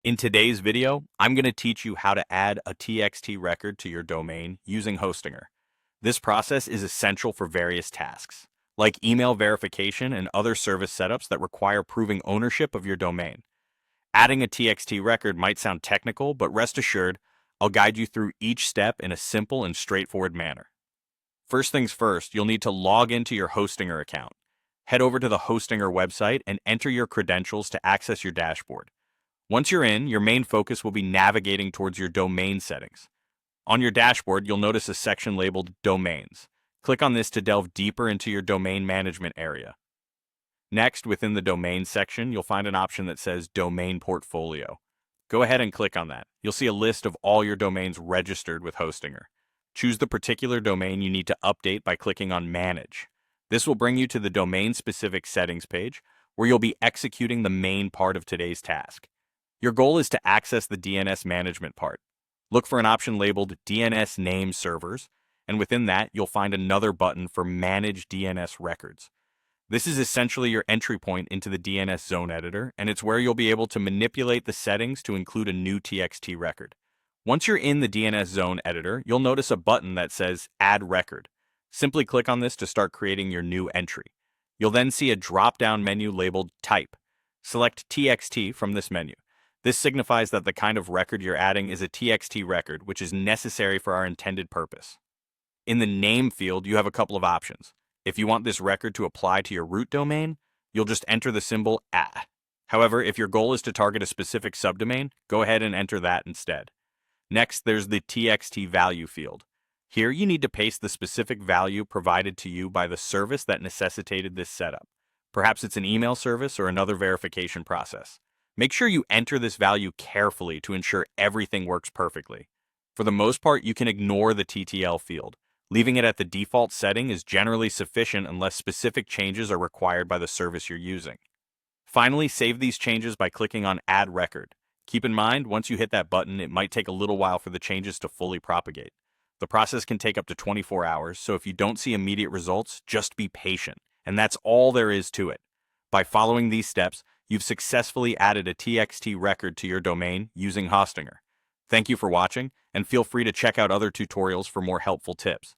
In today's video, I'm going to teach you how to add a TXT record to your domain using Hostinger. This process is essential for various tasks, like email verification and other service setups that require proving ownership of your domain. Adding a TXT record might sound technical, but rest assured, I'll guide you through each step in a simple and straightforward manner. First things first, you'll need to log into your Hostinger account. Head over to the Hostinger website and enter your credentials to access your dashboard. Once you're in, your main focus will be navigating towards your domain settings. On your dashboard, you'll notice a section labeled Domains. Click on this to delve deeper into your domain management area. Next, within the Domain section, you'll find an option that says Domain Portfolio. Go ahead and click on that. You'll see a list of all your domains registered with Hostinger. Choose the particular domain you need to update by clicking on Manage. This will bring you to the domain-specific settings page, where you'll be executing the main part of today's task. Your goal is to access the DNS management part. Look for an option labeled DNS Name Servers, and within that, you'll find another button for Manage DNS Records. This is essentially your entry point into the DNS Zone Editor, and it's where you'll be able to manipulate the settings to include a new TXT record. Once you're in the DNS Zone Editor, you'll notice a button that says Add Record. Simply click on this to start creating your new entry. You'll then see a drop-down menu labeled Type. Select TXT from this menu. This signifies that the kind of record you're adding is a TXT record, which is necessary for our intended purpose. In the name field, you have a couple of options. If you want this record to apply to your root domain, you'll just enter the symbol @. However, if your goal is to target a specific subdomain, go ahead and enter that instead. Next, there's the TXT value field. Here, you need to paste the specific value provided to you by the service that necessitated this setup. Perhaps it's an email service or another verification process. Make sure you enter this value carefully to ensure everything works perfectly. For the most part, you can ignore the TTL field. Leaving it at the default setting is generally sufficient unless specific changes are required by the service you're using. Finally, save these changes by clicking on Add Record. Keep in mind, once you hit that button, it might take a little while for the changes to fully propagate. The process can take up to 24 hours, so if you don't see immediate results, just be patient. And that's all there is to it. By following these steps, you've successfully added a TXT record to your domain using Hostinger. Thank you for watching, and feel free to check out other tutorials for more helpful tips.